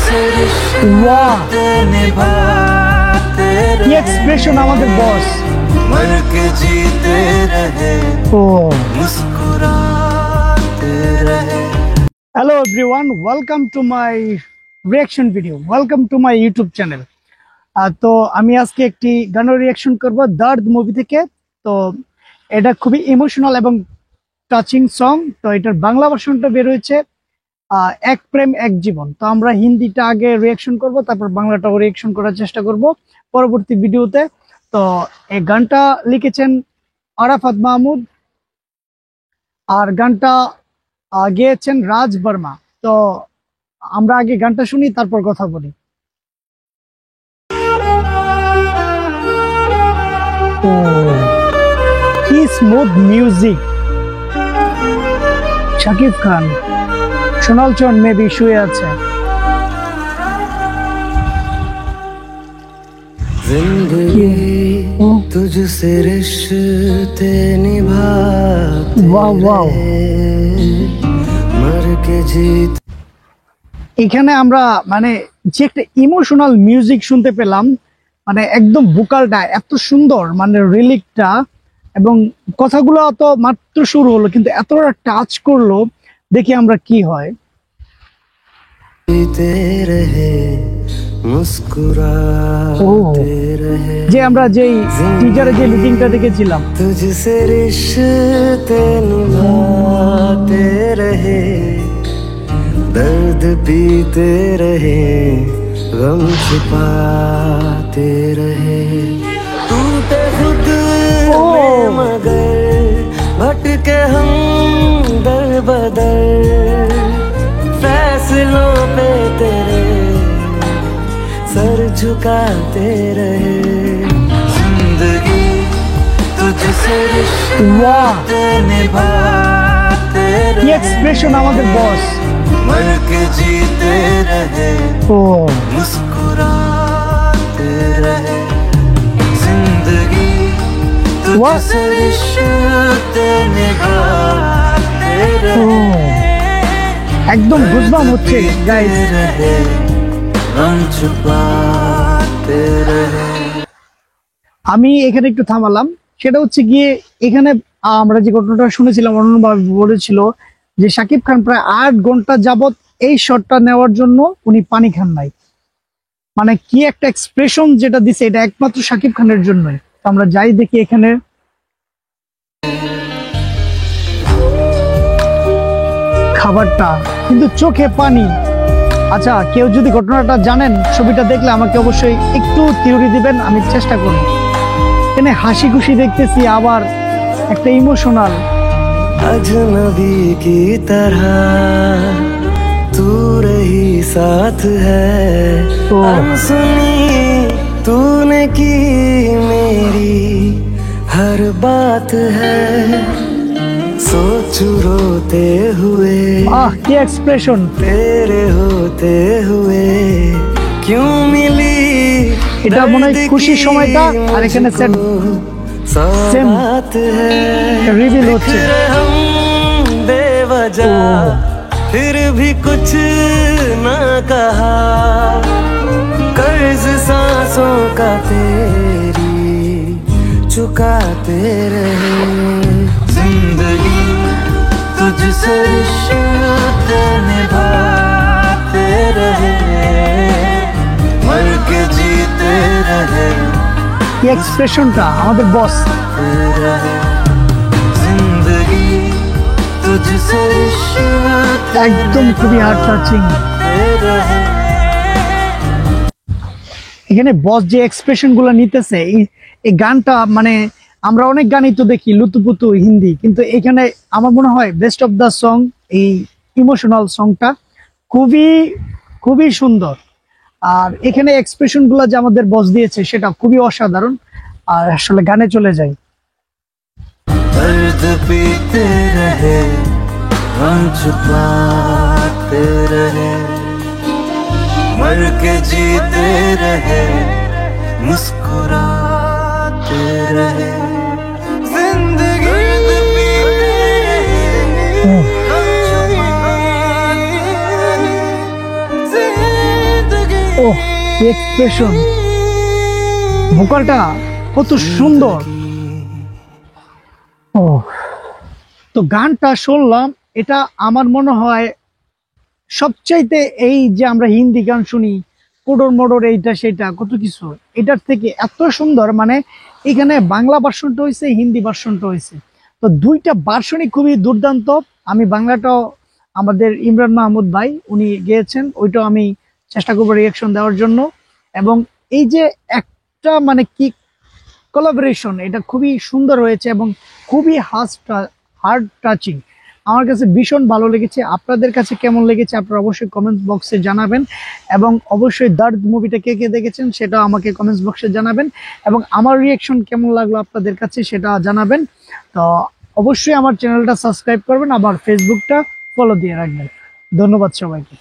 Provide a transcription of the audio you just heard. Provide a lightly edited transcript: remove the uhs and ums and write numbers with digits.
কি এক্সপ্রেশন আমাদের বস। मर के जीते रहे मुस्कुराते रहे। Hello everyone, welcome to my reaction video, welcome to my YouTube channel. তো আমি আজকে একটি গানের রিঅ্যাকশন করব দর্দ মুভি থেকে। তো এটা খুবই ইমোশনাল এবং টাচিং সং। তো এটার বাংলা ভার্সনটা বের হয়েছে এক প্রেম এক জীবন। তো আমরা হিন্দিটা আগে রিঅ্যাকশন করব, তারপর বাংলাটাও রিঅ্যাকশন করার চেষ্টা করব পরবর্তী ভিডিওতে। তো এই গানটা লিখেছেন আরাফাত মাহমুদ আর গানটা গেয়েছেন রাজ বর্মা। তো আমরা আগে গানটা শুনি, তারপর কথা বলি। কি smooth music. Shakib Khan, Sonal Chanda maybe শুয়ে আছে। जिंदगी तुझसे रिश्ते निभाते मर के जीत। এখানে আমরা মানে যে একটা ইমোশনাল মিউজিক শুনতে পেলাম, মানে একদম ভোকালটা এত সুন্দর, মানে রিলিকটা এবং কথাগুলো তো মাত্র শুরু হলো কিন্তু এতটা টাচ করলো। দেখি আমরা কি হয়। যে আমরা যেই টিজারে যে লিডিংটা দেখেছিলাম, तुझसे रिश्ते निभाते रहे दर्द पीते रहे गम छुपाते रहे टूटे खुद में मगर भटके हम दर बदर फैसलों पे तेरे सर झुकाते रहे जिंदगी तुझसे रिश्ते निभाते কি এক্সপ্রেশন আমাদের বস। मर के जीते रहे मुस्कुराते रहे जिंदगी तुझसे रिश्ते निभाते रहे একদম গুজবাম হচ্ছে গাইস। हम छुपाते रहे। আমি এখানে একটু থামালাম, সেটা হচ্ছে গিয়ে এখানে আমরা যে ঘটনাটা শুনেছিলাম, অন্যভাবে বলেছিল যে শাকিব খান প্রায় 8 ঘন্টা যাবত এই শটটা নেওয়ার জন্য উনি পানি খান নাই। মানে কি একটা এক্সপ্রেশন যেটা দিছে, এটা একমাত্র শাকিব খানের জন্যই। তো আমরা যাই দেখি এখানে। খাবারটা কিন্তু চোখে পানি। আচ্ছা, কেউ যদি ঘটনাটা জানেন, ছবিটা দেখলে আমাকে অবশ্যই একটু থিওরি দিবেন, আমি চেষ্টা করি। এখানে হাসি খুশি দেখতেছি, আবার একটা ইমোশনাল। अजनबी की तरह तू रही साथ है अनसुनी तूने की मेरी हर बात है सोच रोते हुए কি এক্সপ্রেশন। तेरे होते हुए क्यों मिली এটা মনে হয় খুশির সময়টা, আর এখানে সেট সেম রিভিল হচ্ছে। हम बेवजह फिर भी कुछ ना कहा कर्ज सांसों का तेरी चुकाते रहे जिंदगी तुझसे रिश्ते निभाते रहे मर के जीते रहे কি এক্সপ্রেশনটা আমাদের বস। जिंदगी तुझसे रिश्ते একদম খুবই হার্ট টাচিং। এখানে বস যে এক্সপ্রেশন গুলো নিতেছে, এই গানটা মানে আমরা অনেক গানই তো দেখি লুতুপুতু হিন্দি, কিন্তু এখানে আমার মনে হয় বেস্ট অফ দ্য সং। এই ইমোশনাল সংটা খুবই খুবই সুন্দর। আর এখানে এক্সপ্রেশন গুলো যে আমাদের বস দিয়েছে সেটা খুবই অসাধারণ। আর আসলে গানে চলে যাই। दर्द पीते रहे हम छुपाते रहे मर के जीते रहे मुस्कुराते रहे जिंदगी এক্সপ্রেশন, ভোকালটা কত সুন্দর। ও, তো গানটা শুনলাম, এটা আমার মনে হয় সবচাইতে, এই যে আমরা হিন্দি গান শুনি কোডর মোডর এইটা সেটা কত কিছু, এটার থেকে এত সুন্দর। মানে এখানে বাংলা ভার্সনটা হয়েছে, হিন্দি ভার্সনটা হয়েছে, তো দুইটা ভার্সনই খুবই দুর্দান্ত। আমি বাংলাটাও, আমাদের ইমরান মাহমুদ ভাই উনি গেয়েছেন, ওইটাও আমি চেষ্টা করবো রিয়াকশন দেওয়ার জন্য। এবং এই যে একটা মানে কি কোলাবোরেশন, এটা খুবই সুন্দর হয়েছে এবং খুবই হার্ট টাচিং। আমার কাছে ভীষণ ভালো লেগেছে। আপনাদের কাছে কেমন লেগেছে আপনারা অবশ্যই কমেন্টস বক্সে জানাবেন। এবং অবশ্যই দর্দ মুভিটা কে কে দেখেছেন সেটা আমাকে কমেন্টস বক্সে জানাবেন। এবং আমার রিয়াকশন কেমন লাগলো আপনাদের কাছে সেটা জানাবেন। তো অবশ্যই আমার চ্যানেলটা সাবস্ক্রাইব করবেন, আবার ফেসবুকটা ফলো দিয়ে রাখবেন। ধন্যবাদ সবাইকে।